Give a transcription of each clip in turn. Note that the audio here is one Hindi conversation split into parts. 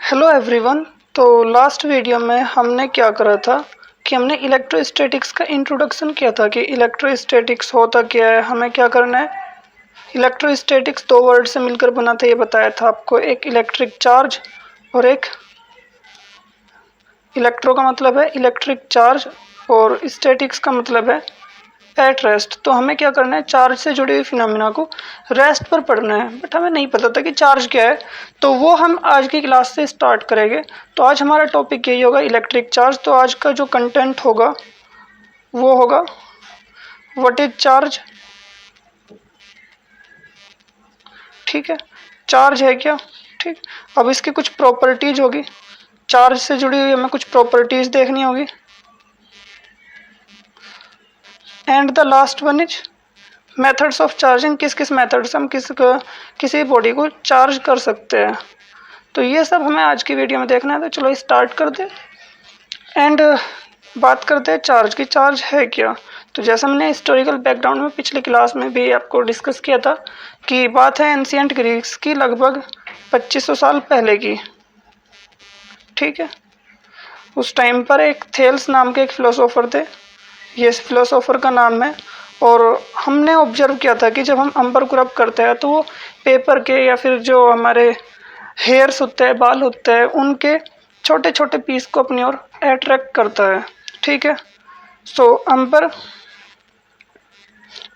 Hello everyone. तो लास्ट वीडियो में हमने क्या करा था कि हमने इलेक्ट्रोस्टैटिक्स का इंट्रोडक्शन किया था कि इलेक्ट्रोस्टैटिक्स होता क्या है, हमें क्या करना है। इलेक्ट्रोस्टैटिक्स दो वर्ड से मिलकर बना था, ये बताया था आपको। एक इलेक्ट्रिक चार्ज और एक इलेक्ट्रो का मतलब है इलेक्ट्रिक चार्ज और स्टैटिक्स का मतलब है एट रेस्ट। तो हमें क्या करना है, चार्ज से जुड़े हुए फिनोमिना को रेस्ट पर पढ़ना है, बट हमें नहीं पता था कि चार्ज क्या है। तो वो हम आज की क्लास से स्टार्ट करेंगे। तो आज हमारा टॉपिक यही होगा, इलेक्ट्रिक चार्ज। तो आज का जो कंटेंट होगा वो होगा व्हाट इज चार्ज। ठीक है, चार्ज है क्या। ठीक, अब इसकी कुछ प्रॉपर्टीज होगी, चार्ज से जुड़ी हुई हमें कुछ प्रॉपर्टीज देखनी होगी। And the last one is methods of charging, किस किस मेथड से हम किसी बॉडी को चार्ज कर सकते हैं। तो ये सब हमें आज की वीडियो में देखना है। तो चलो स्टार्ट कर दे एंड बात करते हैं चार्ज की। चार्ज है क्या। तो जैसा मैंने हिस्टोरिकल बैकग्राउंड में पिछली क्लास में भी आपको डिस्कस किया था कि बात है एंशिएंट ग्रीक्स की, लगभग 2500 साल पहले की। ठीक है, उस टाइम पर एक थेल्स नाम के एक फिलोसोफर थे, ये इस फिलोसोफर का नाम है। और हमने ऑब्जर्व किया था कि जब हम अंबर को रब करते हैं तो वो पेपर के या फिर जो हमारे हेयर्स होते हैं, बाल होते हैं, उनके छोटे छोटे पीस को अपनी ओर अट्रैक्ट करता है। ठीक है, सो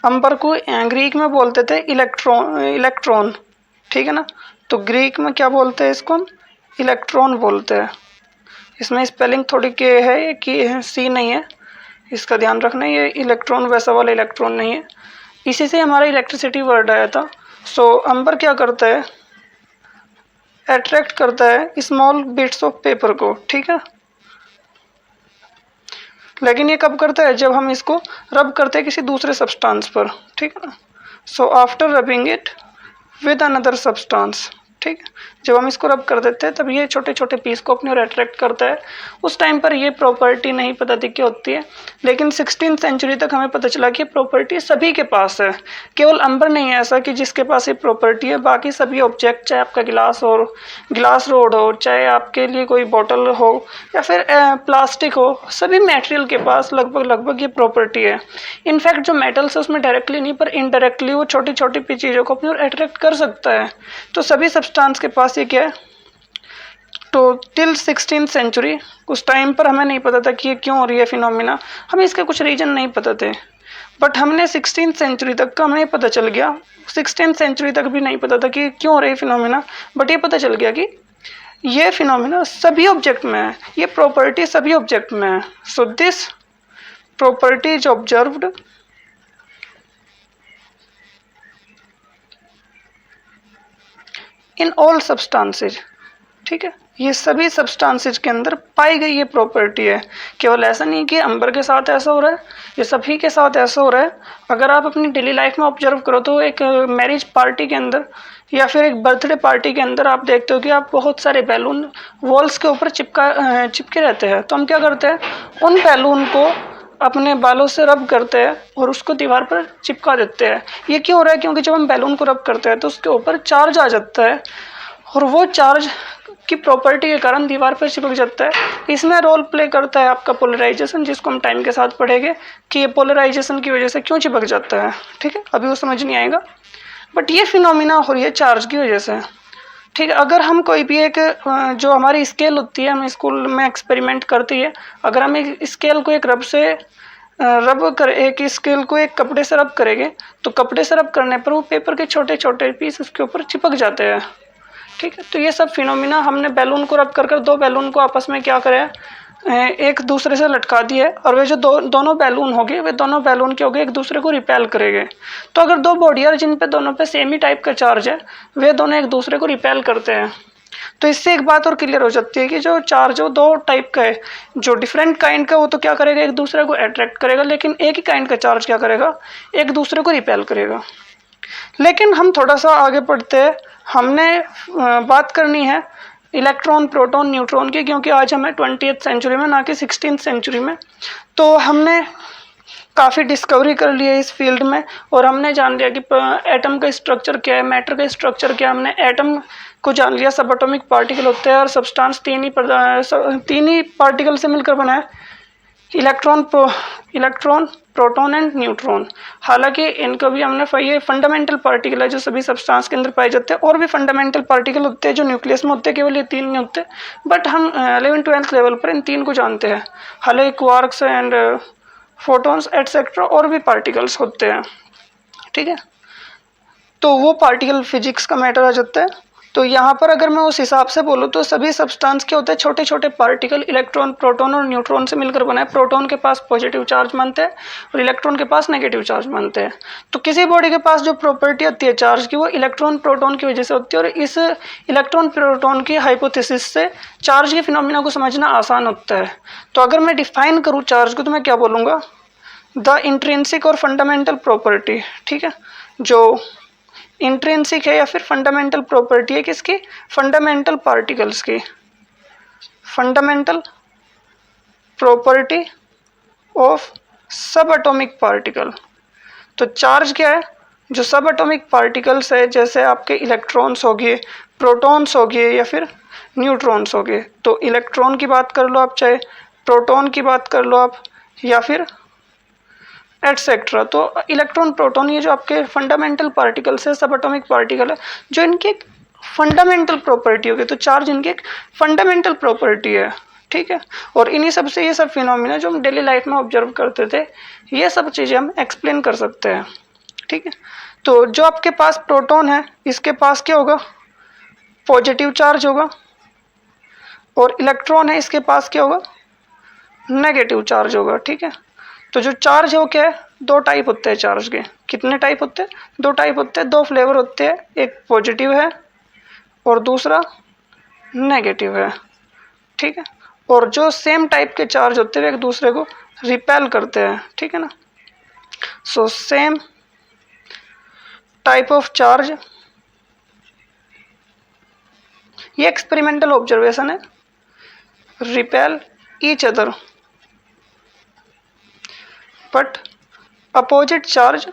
अंबर को ग्रीक में बोलते थे इलेक्ट्रॉन। ठीक है ना, तो ग्रीक में क्या बोलते हैं इसको, हम इलेक्ट्रॉन बोलते हैं। इसमें स्पेलिंग थोड़ी के है, ये की सी नहीं है, इसका ध्यान रखना। ये इलेक्ट्रॉन वैसा वाला इलेक्ट्रॉन नहीं है, इसी से हमारा इलेक्ट्रिसिटी वर्ड आया था। सो अंबर क्या करता है, अट्रैक्ट करता है स्मॉल बिट्स ऑफ पेपर को। ठीक है, लेकिन ये कब करता है, जब हम इसको रब करते हैं किसी दूसरे सब्सटेंस पर। ठीक है ना, so after rubbing it with another substance. ठीक है, जब हम इसको रब कर देते हैं तब ये छोटे छोटे पीस को अपनी ओर अट्रैक्ट करता है। उस टाइम पर ये प्रॉपर्टी नहीं पता थी क्या होती है, लेकिन 16th सेंचुरी तक हमें पता चला कि प्रॉपर्टी सभी के पास है। केवल अंबर नहीं है ऐसा कि जिसके पास ये प्रॉपर्टी है, बाकी सभी ऑब्जेक्ट, चाहे आपका गिलास रोड हो, चाहे आपके लिए कोई बॉटल हो या फिर प्लास्टिक हो, सभी मटेरियल के पास लगभग ये प्रॉपर्टी है। इनफैक्ट जो मेटल्स है उसमें डायरेक्टली नहीं पर इनडायरेक्टली वो छोटी छोटी चीज़ों को अपनी ओर अट्रैक्ट कर सकता है। तो सभी सब्सटेंस के पास ये क्या है। तो टिल 16th सेंचुरी उस टाइम पर हमें नहीं पता था कि ये क्यों हो रही है फिनोमिना, हमें इसके कुछ रीजन नहीं पता थे। बट हमने 16th सेंचुरी तक का हमें पता चल गया, 16th सेंचुरी तक भी नहीं पता था कि क्यों हो रही है फिनोमिना, बट ये पता चल गया कि ये फिनोमिना सभी ऑब्जेक्ट में है, ये प्रॉपर्टी सभी ऑब्जेक्ट में है। So this property is observed in all substances. ठीक है, ये सभी सब्सटेंसेज के अंदर पाई गई ये प्रॉपर्टी है। केवल ऐसा नहीं कि अंबर के साथ ऐसा हो रहा है, ये सभी के साथ ऐसा हो रहा है। अगर आप अपनी डेली लाइफ में ऑब्जर्व करो तो एक मैरिज पार्टी के अंदर या फिर एक बर्थडे पार्टी के अंदर आप देखते हो कि आप बहुत सारे बैलून वॉल्स के ऊपर चिपके रहते हैं। तो हम क्या करते हैं, उन बैलून को अपने बालों से रब करते हैं और उसको दीवार पर चिपका देते हैं। ये क्यों हो रहा है, क्योंकि जब हम बैलून को रब करते हैं तो उसके ऊपर चार्ज आ जाता है और वो चार्ज की प्रॉपर्टी के कारण दीवार पर चिपक जाता है। इसमें रोल प्ले करता है आपका पोलराइजेशन, जिसको हम टाइम के साथ पढ़ेंगे कि ये पोलराइजेशन की वजह से क्यों चिपक जाता है। ठीक है, अभी वो समझ नहीं आएगा, बट ये फिनोमिना हो रही है चार्ज की वजह से। ठीक है, अगर हम कोई भी एक जो हमारी स्केल होती है, हम स्कूल में एक्सपेरिमेंट करती है, अगर हम एक स्केल को एक स्केल को एक कपड़े से रब करेंगे तो कपड़े से रब करने पर वो पेपर के छोटे छोटे पीस उसके ऊपर चिपक जाते हैं। ठीक है, तो ये सब फिनोमिना हमने बैलून को रब कर दो बैलून को आपस में क्या करें, एक दूसरे से लटका दिए, और वे जो दोनों बैलून हो गए, वे दोनों बैलून के हो गए एक दूसरे को रिपेल करेंगे। तो अगर दो बॉडी है जिन पे दोनों पे सेम ही टाइप का चार्ज है, वे दोनों एक दूसरे को रिपेल करते हैं। तो इससे एक बात और क्लियर हो जाती है कि जो चार्ज हो दो टाइप का है, जो डिफरेंट काइंड का वो तो क्या करेगा, एक दूसरे को अट्रैक्ट करेगा, लेकिन एक ही काइंड का चार्ज क्या करेगा, एक दूसरे को रिपेल करेगा। लेकिन हम थोड़ा सा आगे बढ़ते हैं, हमने बात करनी है इलेक्ट्रॉन, प्रोटॉन, न्यूट्रॉन की, क्योंकि आज हमें 20th सेंचुरी में, ना कि 16th सेंचुरी में। तो हमने काफ़ी डिस्कवरी कर ली है इस फील्ड में, और हमने जान लिया कि एटम का स्ट्रक्चर क्या है, मैटर का स्ट्रक्चर क्या है। हमने एटम को जान लिया, सब एटॉमिक पार्टिकल होते हैं, और सब्सटेंस तीन ही पार्टिकल से मिलकर बना है, इलेक्ट्रॉन प्रोटॉन एंड न्यूट्रॉन। हालांकि इनको भी हमने ये फंडामेंटल पार्टिकल है जो सभी सब्सटेंस के अंदर पाए जाते हैं, और भी फंडामेंटल पार्टिकल होते हैं जो न्यूक्लियस में होते हैं, केवल ये तीन नहीं होते। बट हम 11th-12th लेवल पर इन तीन को जानते हैं। हालांकि क्वार्क्स एंड फोटॉन्स एटसेट्रा और भी पार्टिकल्स होते हैं, ठीक है। तो वो पार्टिकल फिजिक्स का मैटर आ जाता है। तो यहाँ पर अगर मैं उस हिसाब से बोलूँ तो सभी सब्सटेंस के होते हैं छोटे छोटे पार्टिकल, इलेक्ट्रॉन प्रोटॉन और न्यूट्रॉन से मिलकर बना है। प्रोटॉन के पास पॉजिटिव चार्ज मानते हैं और इलेक्ट्रॉन के पास नेगेटिव चार्ज मानते हैं। तो किसी बॉडी के पास जो प्रॉपर्टी होती है चार्ज की, वो इलेक्ट्रॉन प्रोटॉन की वजह से होती है, और इस इलेक्ट्रॉन प्रोटॉन की हाइपोथेसिस से चार्ज के फिनोमिना को समझना आसान होता है। तो अगर मैं डिफाइन करूँ चार्ज को तो मैं क्या बोलूँगा, द इंट्रिंसिक और फंडामेंटल प्रॉपर्टी, ठीक है। जो इंट्रिंसिक है या फिर फंडामेंटल प्रॉपर्टी है किसकी, फंडामेंटल पार्टिकल्स की, फंडामेंटल प्रॉपर्टी ऑफ सब एटॉमिक पार्टिकल। तो चार्ज क्या है, जो सब एटॉमिक पार्टिकल्स है, जैसे आपके इलेक्ट्रॉन्स हो गए, प्रोटॉन्स हो गए या फिर न्यूट्रॉन्स हो गए। तो इलेक्ट्रॉन की बात कर लो आप, चाहे प्रोटॉन की बात कर लो आप, या फिर एटसेट्रा। तो इलेक्ट्रॉन प्रोटॉन ये जो आपके फंडामेंटल पार्टिकल्स है, सब एटॉमिक पार्टिकल है, जो इनकी एक फंडामेंटल प्रॉपर्टी होगी। तो चार्ज इनकी एक फंडामेंटल प्रॉपर्टी है, ठीक है। और इन्हीं सब से ये सब फिनोमिना जो हम डेली लाइफ में ऑब्जर्व करते थे, ये सब चीज़ें हम एक्सप्लेन कर सकते हैं, ठीक है। तो जो आपके पास प्रोटॉन है, इसके पास क्या होगा, पॉजिटिव चार्ज होगा, और इलेक्ट्रॉन है, इसके पास क्या होगा, नेगेटिव चार्ज होगा, ठीक है। तो जो चार्ज है वो क्या है, दो टाइप होते हैं चार्ज के। कितने टाइप होते हैं, दो टाइप होते हैं, दो फ्लेवर होते हैं, एक पॉजिटिव है और दूसरा नेगेटिव है, ठीक है। और जो सेम टाइप के चार्ज होते हैं एक दूसरे को रिपेल करते हैं, ठीक है ना। So same type of charge, ये एक्सपेरिमेंटल ऑब्जर्वेशन है, repel each other but opposite charge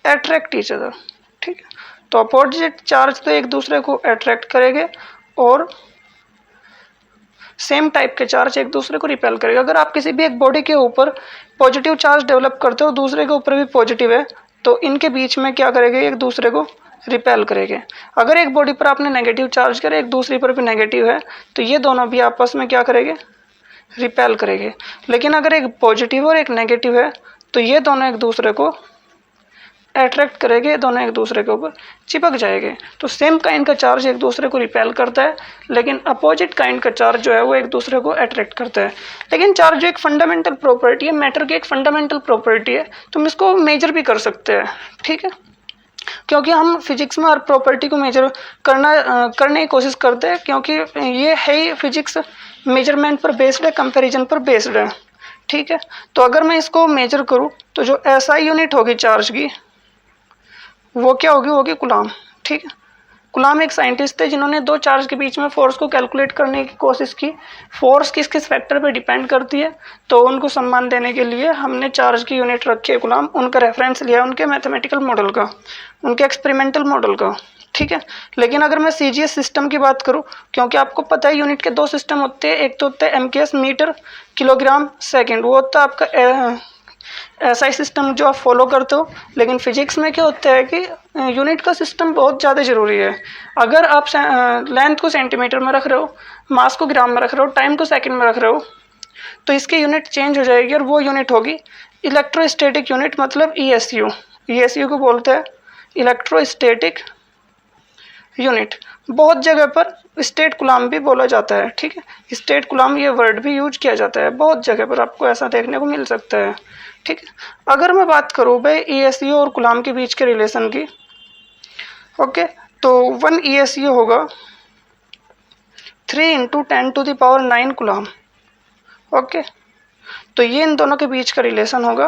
attract each other, ठीक है। तो अपोजिट चार्ज तो एक दूसरे को अट्रैक्ट करेंगे और सेम टाइप के चार्ज एक दूसरे को रिपेल करेगा। अगर आप किसी भी एक बॉडी के ऊपर पॉजिटिव चार्ज डेवलप करते हो, दूसरे के ऊपर भी पॉजिटिव है, तो इनके बीच में क्या करेंगे, एक दूसरे को रिपेल करेंगे। अगर एक बॉडी पर आपने नेगेटिव चार्ज करे, एक दूसरी पर भी नेगेटिव है, तो ये दोनों भी आपस में क्या करेंगे, रिपेल करेंगे। लेकिन अगर एक पॉजिटिव और एक नेगेटिव है, तो ये दोनों एक दूसरे को अट्रैक्ट करेंगे, दोनों एक दूसरे के ऊपर चिपक जाएंगे। तो सेम काइंड का चार्ज एक दूसरे को रिपेल करता है, लेकिन अपोजिट काइंड का चार्ज जो है वो एक दूसरे को अट्रैक्ट करता है। लेकिन चार्ज जो एक फंडामेंटल प्रॉपर्टी है, मैटर की एक फंडामेंटल प्रॉपर्टी है, तो हम इसको मेजर भी कर सकते हैं, ठीक है। क्योंकि हम फिजिक्स में हर प्रॉपर्टी को मेजर करने की कोशिश करते हैं, क्योंकि ये है ही फिजिक्स मेजरमेंट पर बेस्ड है, कंपैरिजन पर बेस्ड है, ठीक है। तो अगर मैं इसको मेजर करूं तो जो एसआई यूनिट होगी चार्ज की, वो क्या होगी कूलाम, ठीक है। कूलाम एक साइंटिस्ट थे जिन्होंने दो चार्ज के बीच में फोर्स को कैलकुलेट करने की कोशिश की। फोर्स किस किस फैक्टर पे डिपेंड करती है, तो उनको सम्मान देने के लिए हमने चार्ज की यूनिट रखी है कूलाम। उनका रेफरेंस लिया उनके मैथमेटिकल मॉडल का, उनके एक्सपेरिमेंटल मॉडल का, ठीक है। लेकिन अगर मैं सीजीएस सिस्टम की बात करूं, क्योंकि आपको पता है यूनिट के दो सिस्टम होते हैं, एक तो होता है एमकेएस मीटर किलोग्राम सेकेंड, वो होता है आपका एसआई सिस्टम जो आप फॉलो करते हो। लेकिन फिजिक्स में क्या होता है कि यूनिट का सिस्टम बहुत ज़्यादा ज़रूरी है। अगर आप लेंथ को सेंटीमीटर में रख रहे हो, मास को ग्राम में रख रहे हो, टाइम को सेकंड में रख रहे हो, तो इसकी यूनिट चेंज हो जाएगी, और वो यूनिट होगी इलेक्ट्रोस्टैटिक यूनिट, मतलब ईएसयू। ईएसयू को बोलते हैं इलेक्ट्रोस्टैटिक यूनिट। बहुत जगह पर स्टेट कूलाम भी बोला जाता है, ठीक है। स्टेट कूलाम ये वर्ड भी यूज किया जाता है, बहुत जगह पर आपको ऐसा देखने को मिल सकता है, ठीक है। अगर मैं बात करूँ भाई ईएसयू और कूलाम के बीच के रिलेशन की, ओके, तो 1 ईएसयू होगा 3 × 10⁹ कूलाम, ओके। तो ये इन दोनों के बीच का रिलेशन होगा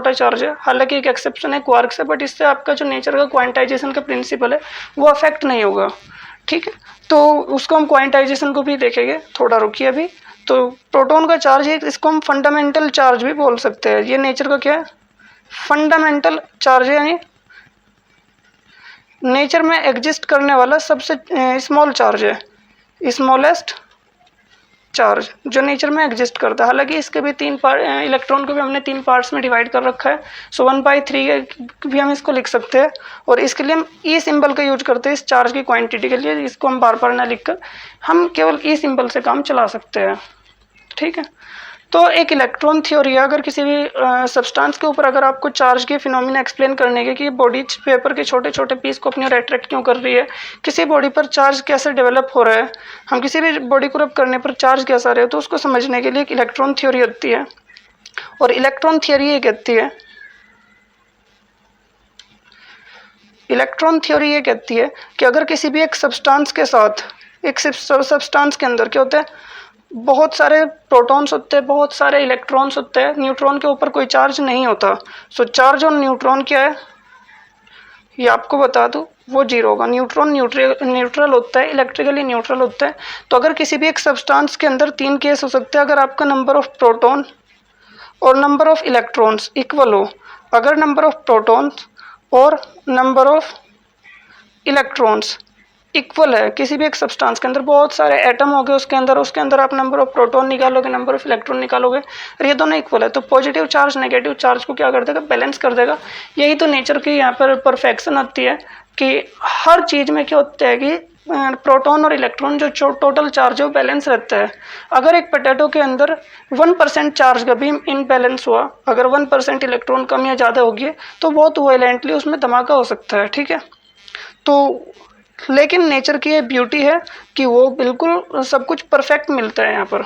छोटा चार्ज है, हालांकि एक एक्सेप्शन है क्वार्क से, बट इससे आपका जो नेचर का क्वांटाइजेशन का प्रिंसिपल है वो अफेक्ट नहीं होगा, ठीक है। तो उसको हम क्वांटाइजेशन को भी देखेंगे, थोड़ा रुकिए अभी। तो प्रोटॉन का चार्ज है, इसको हम फंडामेंटल चार्ज भी बोल सकते हैं। ये नेचर का क्या है, फंडामेंटल चार्ज है, यानी नेचर में एग्जिस्ट करने वाला सबसे स्मॉल चार्ज है, स्मॉलेस्ट चार्ज जो नेचर में एग्जिस्ट करता है। हालांकि इसके भी तीन पार्ट, इलेक्ट्रॉन को भी हमने तीन पार्ट्स में डिवाइड कर रखा है, सो 1/3 भी हम इसको लिख सकते हैं। और इसके लिए हम ई सिंबल का यूज करते हैं इस चार्ज की क्वांटिटी के लिए, इसको हम बार बार ना लिखकर हम केवल ई सिंबल से काम चला सकते हैं, ठीक है। तो एक इलेक्ट्रॉन थ्योरी है, अगर किसी भी सब्सटेंस के ऊपर अगर आपको चार्ज के फिनोमिना एक्सप्लेन करने के कि बॉडी पेपर के छोटे छोटे पीस को अपनी ओर अट्रैक्ट क्यों कर रही है, किसी बॉडी पर चार्ज कैसे डेवलप हो रहा है, हम किसी भी बॉडी को रब करने पर चार्ज कैसा रहे, तो उसको समझने के लिए एक इलेक्ट्रॉन थ्योरी होती है। और इलेक्ट्रॉन थ्योरी ये कहती है, इलेक्ट्रॉन थ्योरी ये कहती है कि अगर किसी भी एक सब्सटेंस के साथ, एक सब्सटेंस के अंदर क्या होता है, बहुत सारे प्रोटॉन्स होते हैं, बहुत सारे इलेक्ट्रॉन्स होते हैं, न्यूट्रॉन के ऊपर कोई चार्ज नहीं होता। सो चार्ज ऑन न्यूट्रॉन क्या है ये आपको बता दूं, वो जीरो होगा। न्यूट्रॉन न्यूट्रल होता है, इलेक्ट्रिकली न्यूट्रल होता है। तो अगर किसी भी एक सब्सटेंस के अंदर तीन केस हो सकते हैं, अगर आपका नंबर ऑफ प्रोटॉन और नंबर ऑफ इलेक्ट्रॉन्स इक्वल हो, अगर नंबर ऑफ प्रोटॉन्स और नंबर ऑफ इलेक्ट्रॉन्स इक्वल है किसी भी एक सब्सटेंस के अंदर, बहुत सारे एटम हो गए उसके अंदर आप नंबर ऑफ प्रोटॉन निकालोगे, नंबर ऑफ इलेक्ट्रॉन निकालोगे, और ये दोनों इक्वल है, तो पॉजिटिव चार्ज नेगेटिव चार्ज को क्या कर देगा, बैलेंस कर देगा। यही तो नेचर की यहाँ पर परफेक्शन आती है कि हर चीज़ में क्या होता है कि प्रोटॉन और इलेक्ट्रॉन जो टोटल चार्ज है वो बैलेंस रहता है। अगर एक पोटैटो के अंदर 1% चार्ज का भी इनबैलेंस हुआ, अगर 1% इलेक्ट्रॉन कम या ज़्यादा होगी, तो बहुत वायलेंटली उसमें धमाका हो सकता है, ठीक है। तो लेकिन नेचर की ये ब्यूटी है कि वो बिल्कुल सब कुछ परफेक्ट मिलता है यहाँ पर।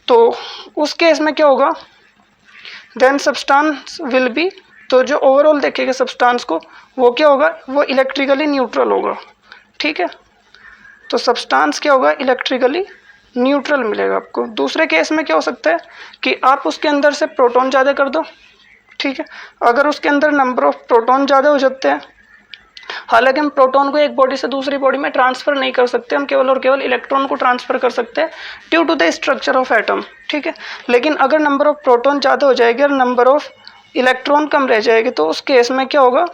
तो उस केस में क्या होगा, देन सब्सटेंस विल बी, तो जो ओवरऑल देखेगा सब्सटेंस को वो क्या होगा, वो इलेक्ट्रिकली न्यूट्रल होगा, ठीक है। तो सब्सटेंस क्या होगा, इलेक्ट्रिकली न्यूट्रल मिलेगा आपको। दूसरे केस में क्या हो सकता है कि आप उसके अंदर से प्रोटॉन ज़्यादा कर दो, ठीक है। अगर उसके अंदर नंबर ऑफ प्रोटॉन ज़्यादा हो जाते हैं, हालांकि हम प्रोटॉन को एक बॉडी से दूसरी बॉडी में ट्रांसफर नहीं कर सकते, हम केवल और केवल इलेक्ट्रॉन को ट्रांसफर कर सकते हैं due to the structure of atom, ठीक है। लेकिन अगर नंबर ऑफ प्रोटॉन ज़्यादा हो जाएगी और नंबर ऑफ इलेक्ट्रॉन कम रह जाएगी, तो उस केस में क्या होगा,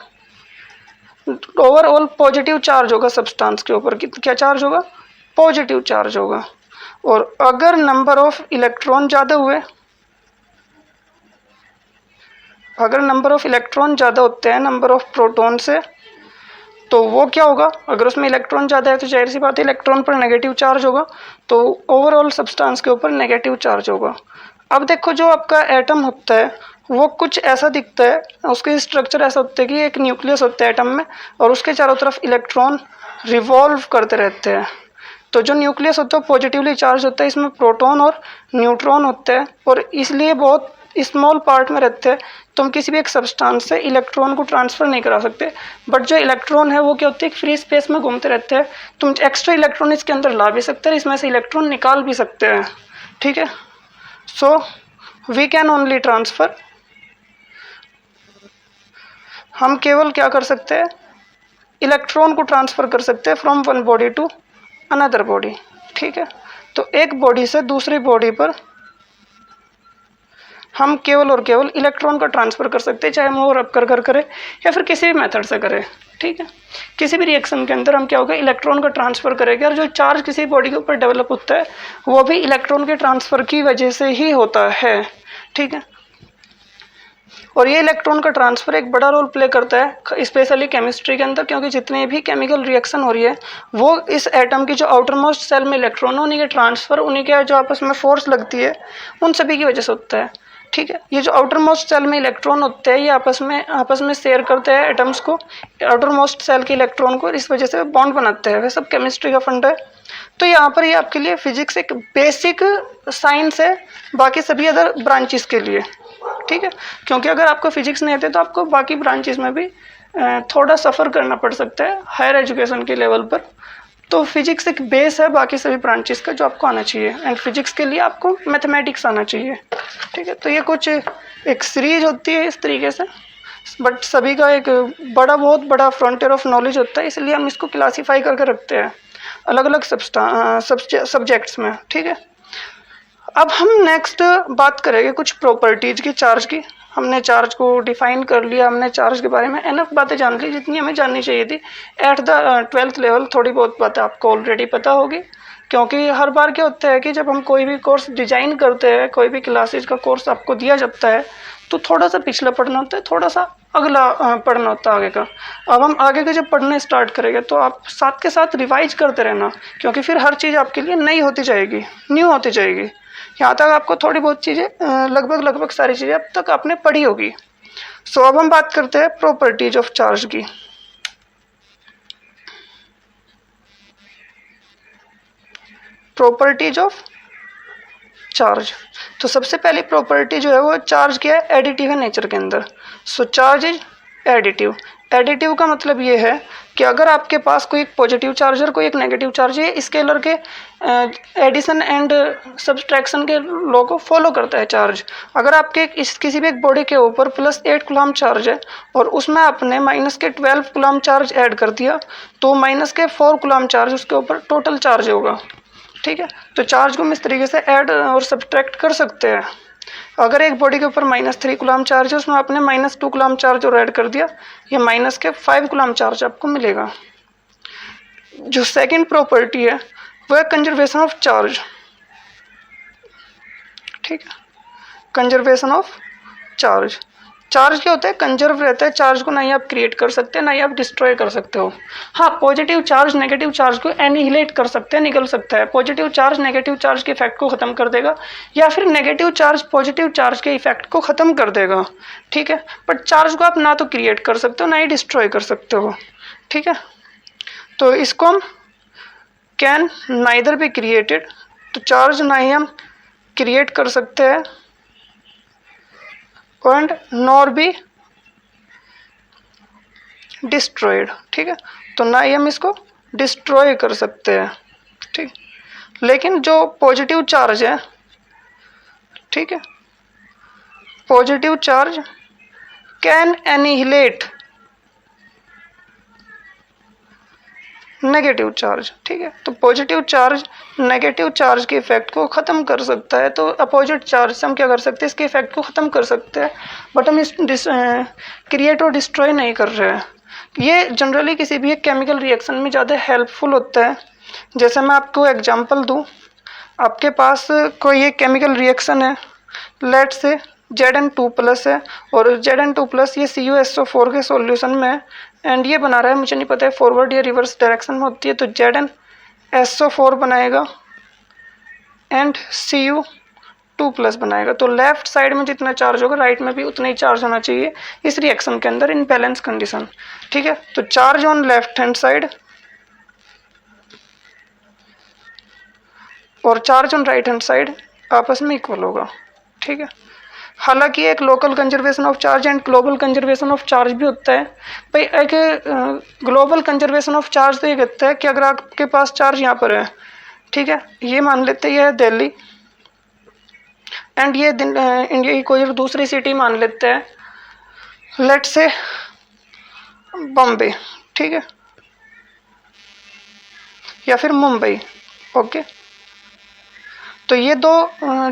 ओवरऑल पॉजिटिव चार्ज होगा सब्सटेंस के ऊपर। क्या चार्ज होगा, पॉजिटिव चार्ज होगा। और अगर नंबर ऑफ इलेक्ट्रॉन ज़्यादा हुए, अगर नंबर ऑफ इलेक्ट्रॉन ज़्यादा होते हैं नंबर ऑफ प्रोटॉन से, तो वो क्या होगा, अगर उसमें इलेक्ट्रॉन ज़्यादा है तो जाहिर सी बात है इलेक्ट्रॉन पर नेगेटिव चार्ज होगा, तो ओवरऑल सब्सटेंस के ऊपर नेगेटिव चार्ज होगा। अब देखो जो आपका एटम होता है वो कुछ ऐसा दिखता है, उसके स्ट्रक्चर ऐसा होता है कि एक न्यूक्लियस होता है एटम में और उसके चारों तरफ इलेक्ट्रॉन रिवॉल्व करते रहते हैं। तो जो न्यूक्लियस होता है पॉजिटिवली चार्ज होता है, इसमें प्रोटॉन और न्यूट्रॉन होते हैं और इसलिए बहुत स्मॉल पार्ट में रहते हैं, तो हम किसी भी एक सब्सटेंस से इलेक्ट्रॉन को ट्रांसफ़र नहीं करा सकते। बट जो इलेक्ट्रॉन है वो क्या होती है, फ्री स्पेस में घूमते रहते हैं, तुम एक्स्ट्रा इलेक्ट्रॉन इसके अंदर ला भी सकते हैं, इसमें से इलेक्ट्रॉन निकाल भी सकते हैं, ठीक है। So we can only transfer, हम केवल क्या कर सकते हैं, इलेक्ट्रॉन को ट्रांसफ़र कर सकते हैं from one body to another body, ठीक है। तो एक बॉडी से दूसरी बॉडी पर हम केवल और केवल इलेक्ट्रॉन का ट्रांसफ़र कर सकते हैं, चाहे हम वो रब कर करें या फिर किसी भी मेथड से करें, ठीक है। किसी भी रिएक्शन के अंदर हम क्या होगा, इलेक्ट्रॉन का ट्रांसफ़र करेंगे और जो चार्ज किसी बॉडी के ऊपर डेवलप होता है वो भी इलेक्ट्रॉन के ट्रांसफ़र की वजह से ही होता है, ठीक है। और ये इलेक्ट्रॉन का ट्रांसफ़र एक बड़ा रोल प्ले करता है स्पेशली केमिस्ट्री के अंदर, क्योंकि जितने भी केमिकल रिएक्शन हो रही है वो इस एटम की जो आउटर मोस्ट सेल में इलेक्ट्रॉन है उन्हीं के ट्रांसफ़र, उन्हीं के जो आपस में फोर्स लगती है उन सभी की वजह से होता है। ठीक है, ये जो आउटर मोस्ट सेल में इलेक्ट्रॉन होते हैं ये आपस में शेयर करते हैं एटम्स को, आउटर मोस्ट सेल के इलेक्ट्रॉन को, इस वजह से बॉन्ड बनाते हैं। वह सब केमिस्ट्री का फंड है। तो यहाँ पर ये आपके लिए फिजिक्स एक बेसिक साइंस है बाकी सभी अदर ब्रांचेस के लिए। ठीक है, क्योंकि अगर आपको फिजिक्स नहीं आते तो आपको बाकी ब्रांचेस में भी थोड़ा सफ़र करना पड़ सकता है हायर एजुकेशन के लेवल पर। तो फिजिक्स एक बेस है बाकी सभी ब्रांचेस का जो आपको आना चाहिए, एंड फिजिक्स के लिए आपको मैथमेटिक्स आना चाहिए। ठीक है, तो ये कुछ एक सीरीज होती है इस तरीके से, बट सभी का एक बहुत बड़ा फ्रंटियर ऑफ नॉलेज होता है, इसलिए हम इसको क्लासीफाई करके रखते हैं अलग अलग सब्जेक्ट्स में। ठीक है, अब हम नेक्स्ट बात करेंगे कुछ प्रॉपर्टीज़ की चार्ज की। हमने चार्ज को डिफाइन कर लिया, हमने चार्ज के बारे में एनफ बातें जान ली जितनी हमें जाननी चाहिए थी। एट द 12th लेवल थोड़ी बहुत बातें आपको ऑलरेडी पता होगी, क्योंकि हर बार क्या होता है कि जब हम कोई भी कोर्स डिजाइन करते हैं, कोई भी क्लासेज का कोर्स आपको दिया जाता है तो थोड़ा सा पिछला पढ़ना होता है, थोड़ा सा अगला पढ़ना होता है आगे का। अब हम आगे का जब पढ़ना स्टार्ट करेंगे तो आप साथ के साथ रिवाइज करते रहना, क्योंकि फिर हर चीज़ आपके लिए नई होती जाएगी, न्यू होती जाएगी। यहाँ तक आपको थोड़ी बहुत चीज़ें लगभग सारी चीज़ें अब तक आपने पढ़ी होगी। सो अब हम बात करते हैं प्रॉपर्टीज ऑफ चार्ज की। प्रॉपर्टीज ऑफ चार्ज, तो सबसे पहली प्रॉपर्टी जो है वो चार्ज क्या है, एडिटिव है नेचर के अंदर। सो चार्ज इज एडिटिव। एडिटिव का मतलब ये है कि अगर आपके पास कोई एक पॉजिटिव चार्ज और कोई एक नेगेटिव चार्ज है, स्केलर के एडिशन एंड सब्सट्रैक्शन के लॉ को फॉलो करता है चार्ज। अगर आपके किसी भी एक बॉडी के ऊपर +8 कूलम चार्ज है और उसमें आपने -12 कूलम चार्ज ऐड कर दिया तो -4 कूलम चार्ज उसके ऊपर टोटल चार्ज होगा। ठीक है, तो चार्ज को हम इस तरीके से ऐड और सब्ट्रैक्ट कर सकते हैं। अगर एक बॉडी के ऊपर -3 कूलम चार्ज है उसमें आपने -2 कूलम चार्ज और ऐड कर दिया, ये -5 कूलम चार्ज आपको मिलेगा। जो सेकंड प्रॉपर्टी है वो है कंजर्वेशन ऑफ चार्ज। ठीक है, कंजर्वेशन ऑफ चार्ज। चार्ज क्या होता है, कंजर्व रहता है, चार्ज को ना ही आप क्रिएट कर सकते हैं ना ही आप डिस्ट्रॉय कर सकते हो। हाँ, पॉजिटिव चार्ज नेगेटिव चार्ज को एनिहिलेट कर सकते हैं, निकल सकता है। पॉजिटिव चार्ज नेगेटिव चार्ज के इफेक्ट को खत्म कर देगा या फिर नेगेटिव चार्ज पॉजिटिव चार्ज के इफेक्ट को खत्म कर देगा। ठीक है, बट चार्ज को आप ना तो क्रिएट कर सकते हो ना ही डिस्ट्रॉय कर सकते हो। ठीक है, तो इसको हम कैन नाइदर बी क्रिएटेड, तो चार्ज ना ही हम क्रिएट कर सकते हैं एंड नॉर बी डिस्ट्रॉयड। ठीक है, तो ना ही हम इसको डिस्ट्रॉय कर सकते हैं। ठीक, लेकिन जो पॉजिटिव चार्ज है, ठीक है, positive charge can annihilate negative charge. ठीक है, तो पॉजिटिव चार्ज नेगेटिव चार्ज के इफेक्ट को ख़त्म कर सकता है, तो अपोजिट चार्ज से हम क्या कर सकते हैं, इसके इफेक्ट को ख़त्म कर सकते हैं, बट हम इस क्रिएट और डिस्ट्रॉय नहीं कर रहे हैं। ये जनरली किसी भी एक केमिकल रिएक्शन में ज़्यादा हेल्पफुल होता है। जैसे मैं आपको एग्जांपल दूं, आपके पास कोई एक केमिकल रिएक्शन है, लेट से Zn2+ है और Zn2+ ये CuSO4 के सॉल्यूशन में है एंड ये बना रहा है, मुझे नहीं पता है फॉरवर्ड या रिवर्स डायरेक्शन में होती है, तो ZnSO4 बनाएगा एंड Cu2+ बनाएगा। तो लेफ्ट साइड में जितना चार्ज होगा राइट में भी उतना ही चार्ज होना चाहिए इस रिएक्शन के अंदर इन बैलेंस कंडीशन। ठीक है, तो charge on left hand side और charge on right hand side आपस में इक्वल होगा। ठीक है, हालांकि एक local conservation of charge and global conservation of charge भी होता है। भाई एक ग्लोबल कंजर्वेशन ऑफ चार्ज तो ये कहता है कि अगर आपके पास चार्ज यहाँ पर है, ठीक है, ये मान लेते हैं ये है दिल्ली एंड ये इंडिया की कोई दूसरी सिटी मान लेते हैं, लेट से बॉम्बे, ठीक है, या फिर मुंबई। ओके, तो ये दो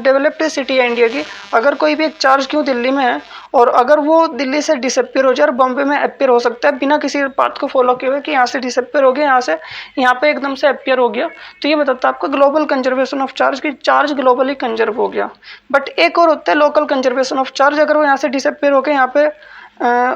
डेवलप्ड सिटी है इंडिया की। अगर कोई भी एक चार्ज क्यों दिल्ली में है और अगर वो दिल्ली से डिसअपियर हो जाए और बॉम्बे में अपियर हो सकता है बिना किसी पाथ को फॉलो किए हुए कि यहाँ से डिसअपियर हो गया, यहाँ से यहाँ पे एकदम से अपियर हो गया, तो ये बताता है आपको ग्लोबल कंजर्वेशन ऑफ चार्ज की चार्ज ग्लोबली कंजर्व हो गया। बट एक और होता है लोकल कंजर्वेशन ऑफ चार्ज, अगर वो यहाँ से डिसअपियर होकर यहाँ पे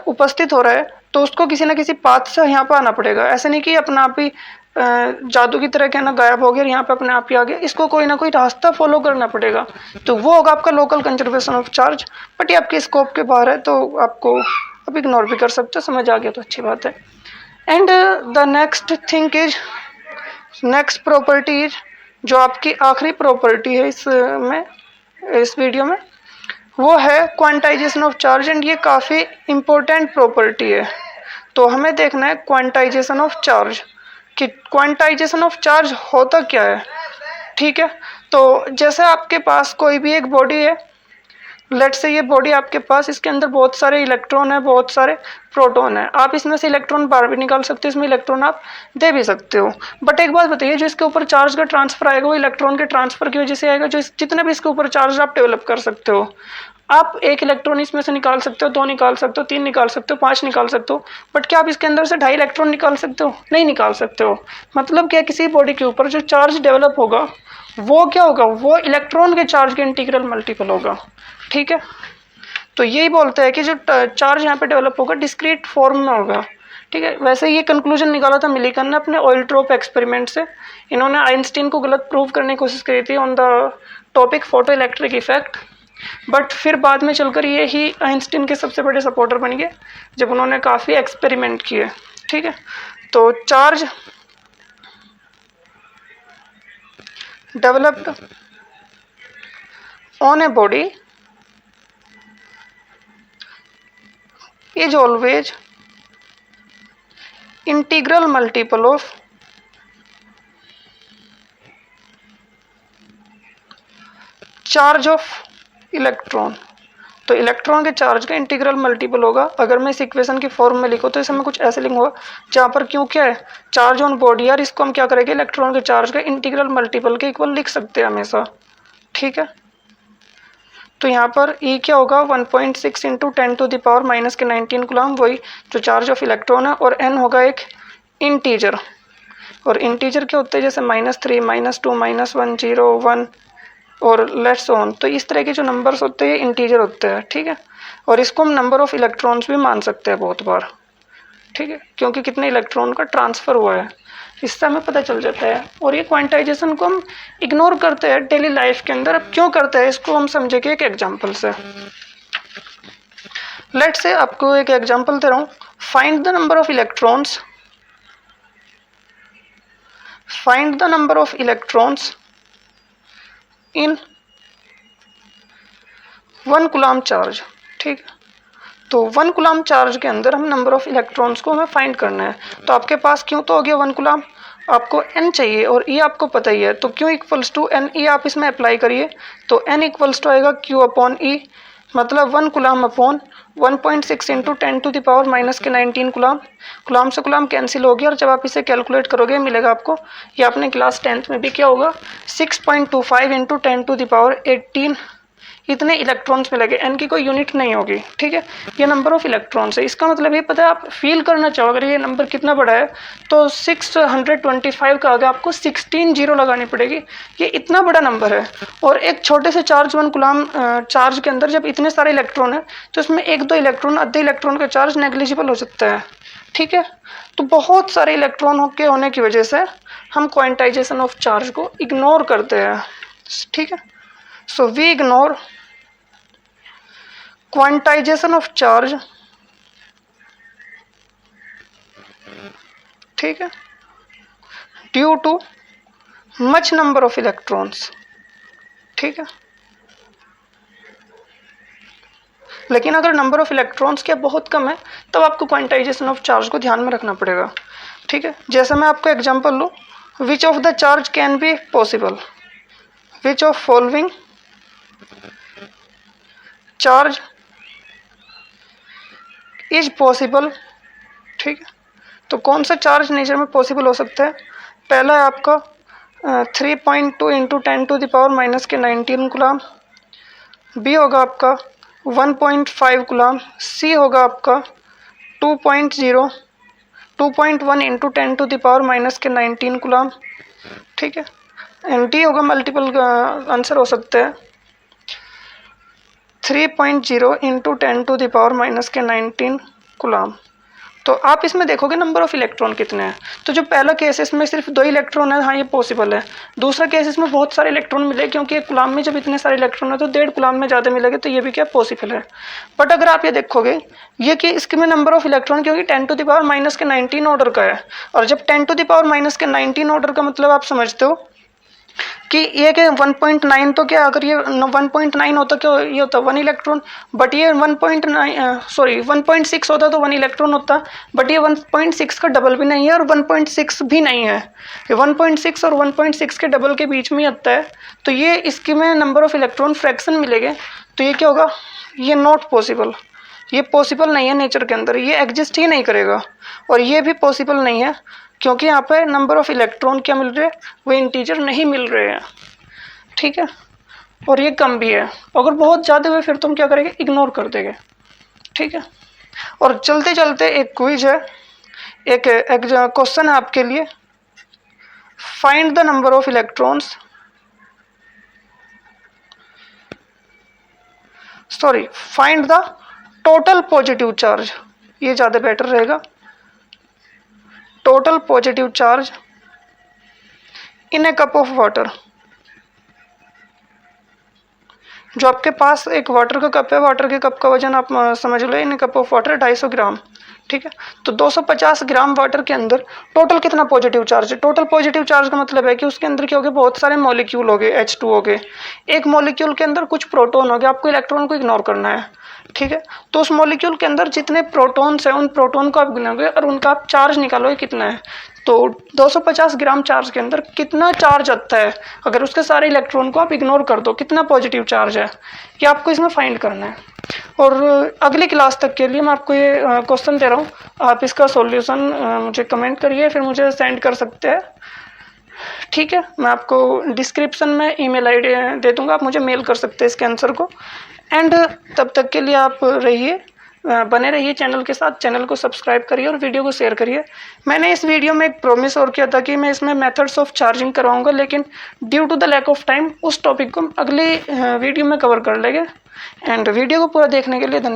उपस्थित हो रहा है तो उसको किसी ना किसी पाथ से यहाँ पे आना पड़ेगा। ऐसे नहीं कि अपना आप ही जादू की तरह कहना गायब हो गया यहाँ पे अपने आप ही आ गया, इसको कोई ना कोई रास्ता फॉलो करना पड़ेगा, तो वो होगा आपका local conservation of charge. But ये आपके स्कोप के बाहर है तो आपको अब इग्नोर भी कर सकते हो, समझ आ गया तो अच्छी बात है। And the next thing is, next property is, जो आपकी आखिरी प्रॉपर्टी है इस वीडियो में, वो है क्वांटाइजेशन ऑफ चार्ज। एंड ये काफ़ी इंपॉर्टेंट प्रॉपर्टी है, तो हमें देखना है क्वांटाइजेशन ऑफ चार्ज कि क्वांटाइजेशन ऑफ चार्ज होता क्या है। ठीक है, तो जैसे आपके पास कोई भी एक बॉडी है, लेट्स से ये बॉडी आपके पास, इसके अंदर बहुत सारे इलेक्ट्रॉन है, बहुत सारे प्रोटॉन है, आप इसमें से इलेक्ट्रॉन बाहर भी निकाल सकते हो, इसमें इलेक्ट्रॉन आप दे भी सकते हो। बट एक बात बताइए, जो इसके ऊपर चार्ज का ट्रांसफर आएगा वो इलेक्ट्रॉन के ट्रांसफर की वजह से आएगा, जो जितने भी इसके ऊपर चार्ज आप डेवलप कर सकते हो। आप एक इलेक्ट्रॉन इसमें से निकाल सकते हो, 2 निकाल सकते हो, 3 निकाल सकते हो, 5 निकाल सकते हो, बट क्या आप इसके अंदर से 2.5 इलेक्ट्रॉन निकाल सकते हो? नहीं निकाल सकते हो। मतलब क्या, किसी बॉडी के ऊपर जो चार्ज डेवलप होगा वो क्या होगा, वो इलेक्ट्रॉन के चार्ज के इंटीग्रल मल्टीपल होगा। ठीक है, तो यही बोलते हैं कि जो चार्ज यहाँ पे डेवलप होगा डिस्क्रीट फॉर्म में होगा। ठीक है, वैसे ये कंक्लूजन निकाला था मिलिकन ने अपने ऑयल ट्रोप एक्सपेरिमेंट से। इन्होंने आइंस्टीन को गलत प्रूव करने की कोशिश करी थी on the topic photo electric effect, but फिर बाद में चलकर ये ही आइंस्टीन के सबसे बड़े सपोर्टर बन गए जब उन्होंने काफ़ी एक्सपेरिमेंट किए। ठीक है, तो charge developed on a body is always integral multiple of charge of electron. तो इलेक्ट्रॉन के चार्ज का इंटीग्रल मल्टीपल होगा। अगर मैं इस इक्वेशन की फॉर्म में लिखूँ तो इसे मैं कुछ ऐसे लिखूंगा, जहाँ पर क्यों क्या है, चार्ज ऑन बॉडी, यार इसको हम क्या करेंगे, इलेक्ट्रॉन के चार्ज का इंटीग्रल मल्टीपल के इक्वल लिख सकते हैं हमेशा। ठीक है, तो यहाँ पर E क्या होगा, 1.6 इंटू 10⁻⁻⁻19 कूलम, वही जो चार्ज ऑफ इलेक्ट्रॉन है, और n होगा एक इंटीजर, और इंटीजर क्या होते हैं जैसे -3, -2, -1, 0, 1 और लेट्स ऑन। तो इस तरह के जो नंबर्स होते हैं इंटीजर होते हैं। ठीक है, और इसको हम नंबर ऑफ इलेक्ट्रॉन्स भी मान सकते हैं बहुत बार। ठीक है, क्योंकि कितने इलेक्ट्रॉन का ट्रांसफ़र हुआ है इससे हमें पता चल जाता है। और ये क्वांटाइजेशन को हम इग्नोर करते हैं डेली लाइफ के अंदर। अब क्यों करते हैं इसको हम समझेंगे एक एग्जांपल से। लेट्स से आपको एक एग्जांपल दे रहा हूँ, find the number of electrons, find the number of electrons in 1 coulomb charge. ठीक है, तो 1 कूलम चार्ज के अंदर हम नंबर ऑफ इलेक्ट्रॉन्स को हमें फाइंड करना है। तो आपके पास क्यों तो हो गया 1 कूलम, आपको n चाहिए और E आपको पता ही है, तो Q equals to n e आप इसमें अप्लाई करिए, तो n इक्वल्स टू आएगा Q अपॉन E, मतलब 1 coulomb upon 1.6 into 10⁻⁻⁻19 coulomb. Coulomb से कूलम कैंसिल हो गया, और जब आप इसे कैलकुलेट करोगे मिलेगा आपको, ये आपने क्लास 10th में भी क्या होगा, 6.25 इंटू 10⁻18 इतने इलेक्ट्रॉन्स मिलेंगे। एन की कोई यूनिट नहीं होगी। ठीक है, ये नंबर ऑफ इलेक्ट्रॉन्स है। इसका मतलब ये पता है, आप फील करना चाहो अगर ये नंबर कितना बड़ा है तो 625 का आगे आपको 16 जीरो लगानी पड़ेगी। ये इतना बड़ा नंबर है, और एक छोटे से चार्ज 1 कूलम चार्ज के अंदर जब इतने सारे इलेक्ट्रॉन है तो इसमें 1-2 इलेक्ट्रॉन, आधे इलेक्ट्रॉन का चार्ज नेग्लिजिबल हो सकता है। ठीक है, तो बहुत सारे इलेक्ट्रॉन होने की वजह से हम क्वांटाइजेशन ऑफ चार्ज को इग्नोर करते हैं। ठीक है, so we ignore quantization of charge। ठीक है, due too much number of electrons. ठीक है, लेकिन अगर नंबर ऑफ इलेक्ट्रॉन्स क्या बहुत कम है तब आपको क्वांटाइजेशन ऑफ चार्ज को ध्यान में रखना पड़ेगा। ठीक है, जैसे मैं आपको एग्जांपल लूँ, which of the charge can be possible, which of following charge is possible. ठीक है, तो कौन सा चार्ज नेचर में पॉसिबल हो सकता है, पहला है आपका 3.2 इंटू 10⁻⁻⁻ के 19 कूलम। बी होगा आपका 1.5 कूलम। सी होगा आपका 2.1 इंटू 10⁻⁻ के 19 कूलम। ठीक है। एंड डी होगा, मल्टीपल आंसर हो सकते हैं, 3.0 इंटू 10⁻⁻ के 19 कूलम। तो आप इसमें देखोगे नंबर ऑफ इलेक्ट्रॉन कितने हैं। तो जो पहला केस है इसमें सिर्फ 2 इलेक्ट्रॉन है, हाँ ये पॉसिबल है। दूसरा केस इसमें बहुत सारे इलेक्ट्रॉन मिले, क्योंकि एक कूलम में जब इतने सारे इलेक्ट्रॉन है तो 1.5 कूलम में ज़्यादा मिलेंगे, तो ये भी क्या पॉसिबल है। बट अगर आप ये देखोगे ये कि इसके में नंबर ऑफ इलेक्ट्रॉन क्योंकि 10⁻⁻ के 19 ऑर्डर का है, और जब 10⁻⁻ के 19 ऑर्डर का मतलब आप समझते हो कि ये क्या 1.9, तो क्या अगर ये 1.9 होता क्या ये होता 1 इलेक्ट्रॉन, बट ये 1.6 होता तो 1 इलेक्ट्रॉन होता, बट ये 1.6 का डबल भी नहीं है और 1.6 भी नहीं है, ये 1.6 और 1.6 के डबल के बीच में आता है। तो ये इसके में नंबर ऑफ इलेक्ट्रॉन फ्रैक्शन मिलेंगे, तो ये क्या होगा, ये नॉट पॉसिबल, ये पॉसिबल नहीं है नेचर के अंदर, ये एग्जिस्ट ही नहीं करेगा। और ये भी पॉसिबल नहीं है क्योंकि यहाँ पे नंबर ऑफ इलेक्ट्रॉन क्या मिल रहे हैं, वो इंटीजर नहीं मिल रहे हैं। ठीक है। और ये कम भी है, अगर बहुत ज़्यादा हुए फिर तुम क्या करेंगे, इग्नोर कर देंगे। ठीक है। और चलते चलते एक क्विज है, एक क्वेश्चन है आपके लिए, find the number of electrons, sorry find the total positive charge, ये ज़्यादा बेटर रहेगा। Total positive charge in A cup of water, जो आपके पास एक वाटर का कप है, वाटर के कप का वजन आप समझ लो, इन ए कप ऑफ वाटर 250 ग्राम। ठीक है। तो 250 ग्राम वाटर के अंदर टोटल कितना पॉजिटिव चार्ज है। टोटल पॉजिटिव चार्ज का मतलब है कि उसके अंदर क्या हो गया, बहुत सारे मॉलिक्यूल हो गए, H2 हो गए, एक मॉलिक्यूल के अंदर कुछ प्रोटॉन हो गए, आपको इलेक्ट्रॉन को इग्नोर करना है। ठीक है। तो उस मॉलिक्यूल के अंदर जितने प्रोटॉन्स हैं उन प्रोटॉन को आप गिनोगे और उनका आप चार्ज निकालोगे कितना है। तो 250 ग्राम चार्ज के अंदर कितना चार्ज आता है, अगर उसके सारे इलेक्ट्रॉन को आप इग्नोर कर दो, कितना पॉजिटिव चार्ज है, ये आपको इसमें फाइंड करना है। और अगली क्लास तक के लिए मैं आपको ये क्वेश्चन दे रहा हूँ, आप इसका सॉल्यूशन मुझे कमेंट करिए, फिर मुझे सेंड कर सकते हैं। ठीक है। मैं आपको डिस्क्रिप्शन में ईमेल आईडी दे दूंगा, आप मुझे मेल कर सकते हैं इसके आंसर को। एंड तब तक के लिए आप बने रहिए चैनल के साथ, चैनल को सब्सक्राइब करिए और वीडियो को शेयर करिए। मैंने इस वीडियो में एक प्रॉमिस और किया था कि मैं इसमें मेथड्स ऑफ चार्जिंग करवाऊंगा, लेकिन due to the lack of time उस टॉपिक को अगली वीडियो में कवर कर लेंगे। एंड वीडियो को पूरा देखने के लिए धन्यवाद।